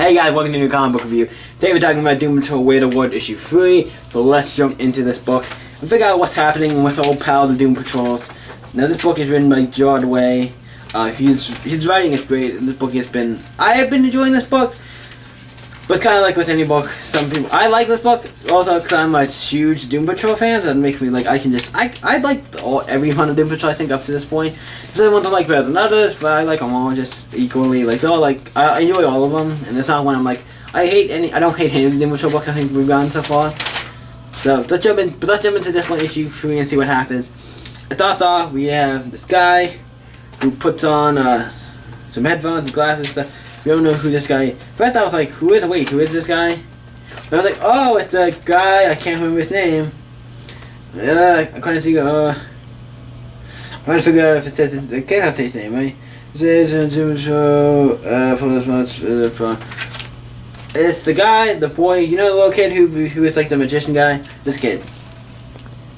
Hey guys, welcome to a new comic book review. Today we're talking about Doom Patrol Weight Award issue 3. So let's jump into this book and figure out what's happening with all power of the Doom Patrols. Now this book is written by Jord Way. His writing is great, and this book I have been enjoying this book. But it's kind of like with any book, some people, I like this book also because I'm a huge Doom Patrol fan. That makes me like, I like every one of Doom Patrol I think up to this point. Some ones I like better than others, but I like them all just equally. Like, so like, I enjoy all of them, and it's not one I'm like, I don't hate any of the Doom Patrol books I think we've gotten so far. So let's jump into this one issue 3 and see what happens. It starts off, we have this guy who puts on some headphones and glasses and stuff. We don't know who this guy is. First I was like, who is this guy? But I was like, oh, it's the guy, I can't remember his name. I couldn't see, I'm trying to figure out if it says, I can't say his name, right? It says, it's the guy, the boy, you know the little kid who is like the magician guy? This kid.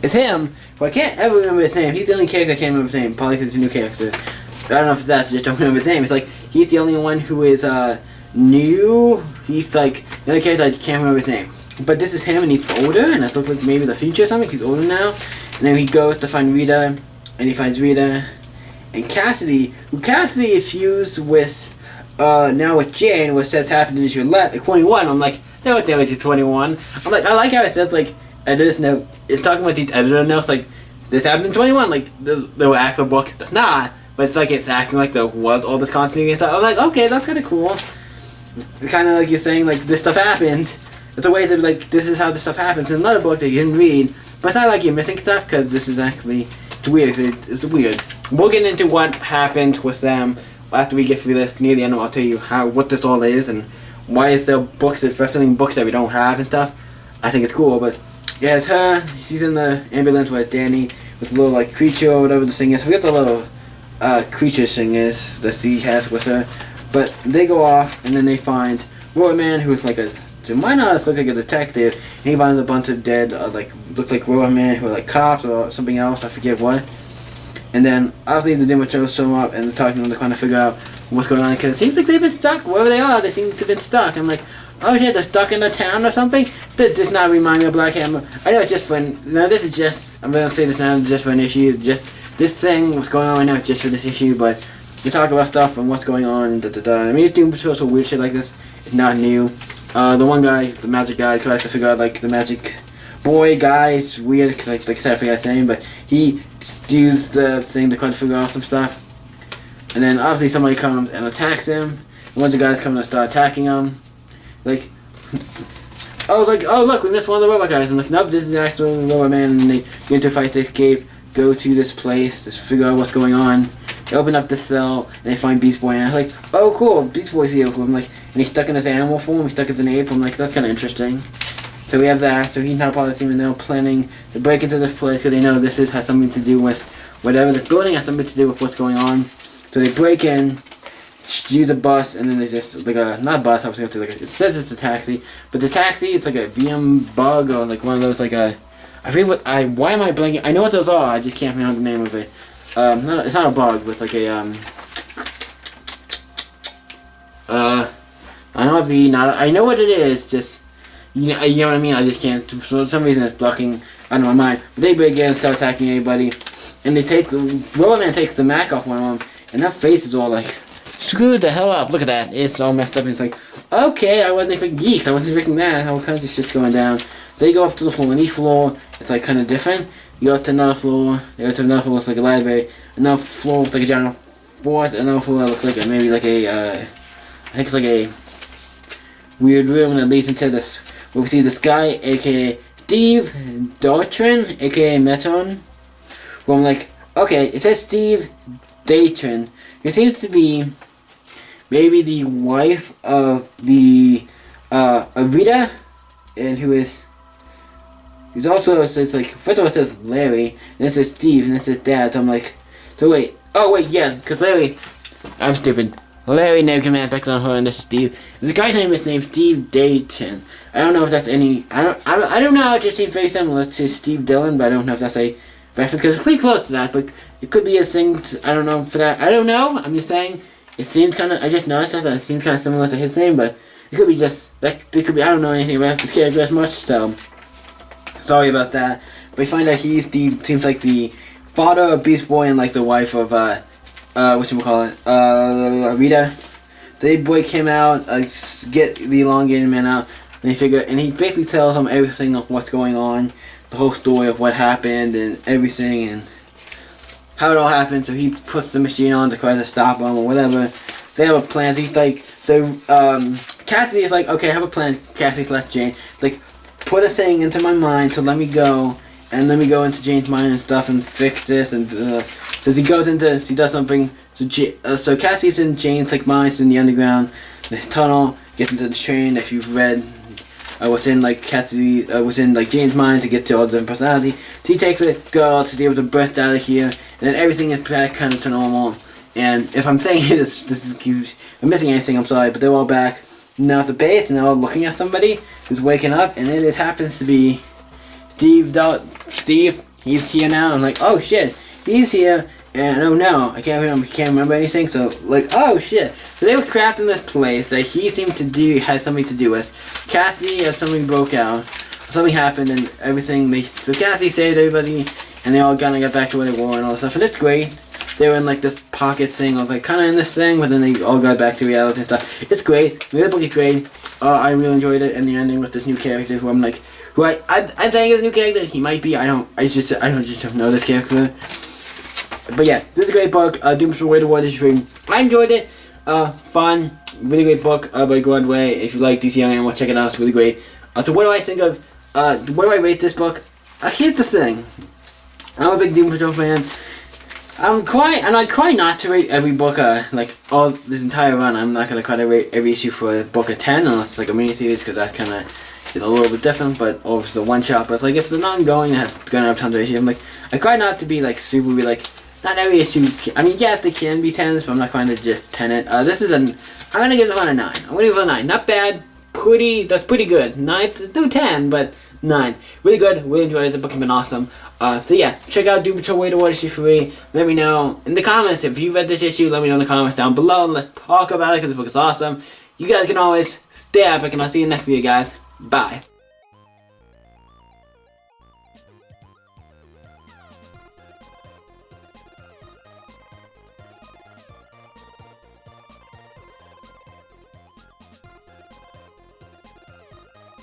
It's him, but I can't ever remember his name. He's the only character I can't remember his name, probably because it's a new character. I don't know if it's that, just don't remember his name. It's like, he's the only one who is, new. He's like, the other character I can't remember his name. But this is him, and he's older, and it looks like maybe the future or something. He's older now. And then he goes to find Rita, and he finds Rita. And Cassidy, Cassidy is fused with, now with Jane, which says happened in issue 21. I'm like, no, it's issue 21. I'm like, I like how it says, like, editor's note. It's talking about these editor notes, like, this happened in 21, like, the actual book does not. But it's like, it's acting like there was all this continuity and stuff. I'm like, okay, that's kind of cool. Kind of like you're saying, like, this stuff happened. It's a way to, like, this is how this stuff happens in another book that you didn't read. But it's not like you're missing stuff, because this is actually, it's weird. It's weird. We'll get into what happened with them after we get through this near the end. I'll tell you what this all is and why is there books, especially books that we don't have and stuff. I think it's cool, but yeah, it's her. She's in the ambulance with Danny, with a little, like, creature or whatever this thing is. I forget the little creature thing is that she has with her. But they go off, and then they find Robot Man, who's like to my knowledge, look like a detective, and he finds a bunch of dead, like, look like Robot Man, who are like cops or something else, I forget what. And then, obviously, the Doom Patrols show up, and they're talking to them to kind of figure out what's going on, because it seems like they've been stuck, wherever they are, they seem to have been stuck. I'm like, oh shit, they're stuck in a town or something? That does not remind me of Black Hammer. I know it's just for, no, this is just, I'm going to say this now, just for an issue, just, this thing, what's going on right now, just for this issue, but we talk about stuff and what's going on, I mean, it's Doom Patrol, so weird shit like this, it's not new. The one guy, the magic guy, tries to figure out, like, the magic boy guy, it's weird, cause, like I said, I forgot his name, but he used the thing to try to figure out some stuff. And then, obviously, somebody comes and attacks him, and once the guys come and start attacking him, like, oh, look, we missed one of the robot guys. I'm like, nope, this is the actual Robot Man, and they get into a fight, they escape, go to this place, to figure out what's going on. They open up the cell, and they find Beast Boy, and I'm like, oh, cool, Beast Boy's here. I'm like, and he's stuck in this animal form, he's stuck as an ape. I'm like, that's kind of interesting. So we have that, so he's not part of the team, and they're planning to break into this place, because they know this has something to do with, whatever this building has something to do with what's going on. So they break in, use a bus, and then they just, like not a bus, I was going to say, like, it says it's a taxi, but the taxi, it's like a VM bug, or like one of those, like I forget why am I blanking? I know what those are, I just can't remember the name of it. It's not a bug, but it's like a, I know what it is, just, you know what I mean, I just can't, for some reason it's blocking out of my mind. But they break in and start attacking everybody, and Robot Man takes the Mac off one of them, and that face is all like, screw the hell up, look at that, it's all messed up, and it's like, okay, I wasn't expecting yeast, I wasn't expecting that, how come this shit's going down. They go up to the floor, and each floor, it's like kind of different. You go up to another floor, you go to another floor, it's like a library, another floor looks like a giant fourth, another floor looks like maybe like a, I think it's like a weird room that leads into this, where we see this guy, aka Steve Datron, aka Metron, where I'm like, okay, it says Steve Datron, he seems to be maybe the wife of the, Rita, and who's also, it's like, first of all it says Larry, and it says Steve, and it says Dad, so I'm like, so wait, oh wait, yeah, because Larry, I'm stupid, Larry named command back on her, and this is Steve. The guy's name is named Steve Dayton. I don't know if that's any, I don't know, it just seems very similar to Steve Dillon, but I don't know if that's a reference, because it's pretty close to that, but it could be a thing, I don't know for that, I don't know, I'm just saying, it seems kind of, I just noticed that it seems kind of similar to his name, but It could be just, like, it could be, I don't know anything about this character as much, so sorry about that. But we find out seems like the father of Beast Boy and like the wife of, whatchamacallit, Rita. The big boy came out, get the elongated man out, and he basically tells him everything of what's going on, the whole story of what happened and everything and how it all happened. So he puts the machine on to try to stop him or whatever. They have a plan. He's like, so Cassidy is like, okay, I have a plan. Cassidy's left Jane. Like, put a thing into my mind to let me go, and let me go into Jane's mind and stuff and fix this. And so he goes into this, he does something. So Cassidy's in Jane's like mind, in the underground, this tunnel, gets into the train. If you've read within like Cassidy, within like Jane's mind to get to all the different personalities. So he takes it, girl, to be able to burst out of here, and then everything is back kind of to normal. And if I'm saying I'm missing anything, I'm sorry, but they're all back now at the base, and they're all looking at somebody who's waking up, and it happens to be Steve. He's here now. I'm like, oh shit, he's here, and oh no, I can't remember anything. So like, oh shit. So they were crafting this place that he seemed to had something to do with. Cassidy, something broke out, something happened, and everything. So Cassidy saved everybody, and they all kind of got back to where they were and all that stuff, and it's great. They were in like this pocket thing, I was like kind of in this thing, but then they all got back to reality and stuff. It's great, the book is great. I really enjoyed it, and the ending with this new character who I'm like, I'm saying is a new character. He might be. I don't just know this character. But yeah, this is a great book. Doom Patrol Way to War Stream. I enjoyed it. Fun, really great book by Gordon Way. If you like DC Young Animal, check it out. It's really great. So what do I think of? What do I rate this book? Here's the thing. I'm a big Doom Patrol fan. I try not to rate every book, like all this entire run. I'm not gonna try to rate every issue for a book of 10 unless it's like a mini series, because that's kind of is a little bit different. But or if it's a one shot, but it's like if it's not ongoing, it's gonna have tons of issues. I'm like, I try not to be like super, like not every issue. I mean, yes, they can be 10s, but I'm not trying to just 10 it. I'm gonna give this one a 9. I'm gonna give it a 9. Not bad. That's pretty good. 9, no 10, but 9. Really good. Really enjoyed it. The book has been awesome. So yeah, check out Doom Patrol Way to War issue 3. Let me know in the comments if you read this issue. Let me know in the comments down below, and let's talk about it because the book is awesome. You guys can always stay epic, and I'll see you next video, guys. Bye.